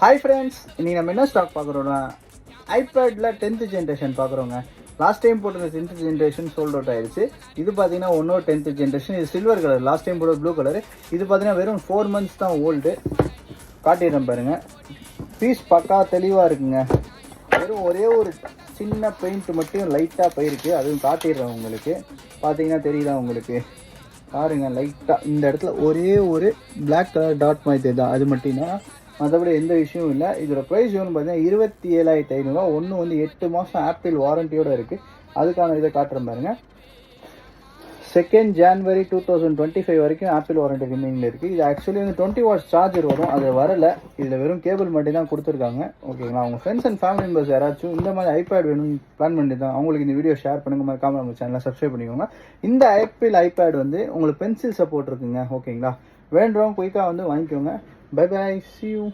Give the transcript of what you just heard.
Hi friends, இன்றைக்கி நம்ம என்ன ஸ்டாக் பார்க்குறோன்னா ஐபேடில் 10th ஜென்ரேஷன் பார்க்குறோங்க. லாஸ்ட் டைம் போட்டது 10th ஜென்ரேஷன் சோல்ட் அவுட் ஆயிடுச்சு. இது பார்த்தீங்கன்னா 10th ஜென்ரேஷன். இது சில்வர் கலர், லாஸ்ட் டைம் போட்டது ப்ளூ கலரு. இது பார்த்தீங்கன்னா வெறும் 4 months தான் ஓல்டு. காட்டிடுறேன் பாருங்கள். பீஸ் பக்கா தெளிவாக இருக்குங்க. வெறும் ஒரே ஒரு சின்ன பெயிண்ட் மட்டும் லைட்டாக போயிருக்கு, அதுவும் காட்டிடுறேன் உங்களுக்கு. பார்த்தீங்கன்னா தெரியுதா உங்களுக்கு? பாருங்க, லைட்டாக இந்த இடத்துல ஒரே ஒரு பிளாக் கலர் டாட் மாதிரி தான், அது மட்டும்தான். மற்றபடி எந்த விஷயமும் இல்லை. இதோட ப்ரைஸ் வந்து பார்த்தீங்கன்னா 27,500. ஒன்று வந்து 8 மாதம் ஆப்பிள் வாரண்டியோடு இருக்குது. அதுக்கான இதை காட்டுறேன் பாருங்கள். 2nd January 2025 வரைக்கும் ஆப்பிள் வாரண்டி ரிமைனிங் இருக்குது. இது ஆக்சுவலி வந்து 20 watts சார்ஜர் வரும், அது வரலை. இதில் வெறும் கேபிள் மட்டும் தான் கொடுத்துருக்காங்க. ஓகேங்களா? அவங்க ஃப்ரெண்ட்ஸ் அண்ட் ஃபேமிலி மெம்பர்ஸ் யாராச்சும் இந்த மாதிரி ஐபேட் வேணும்னு பிளான் பண்ணி தான் அவங்களுக்கு இந்த வீடியோ ஷேர் பண்ணுங்க. மறக்காம நம்ம சேனலை சப்ஸ்கிரைப் பண்ணிக்கோங்க. இந்த ஆப்பிள் ஐபேட் வந்து உங்களுக்கு பென்சில் சப்போர்ட் இருக்குங்க. ஓகேங்களா? வேண்டுறவங்க குயிக்காக வந்து வாங்கிக்கோங்க. Bye bye, see you.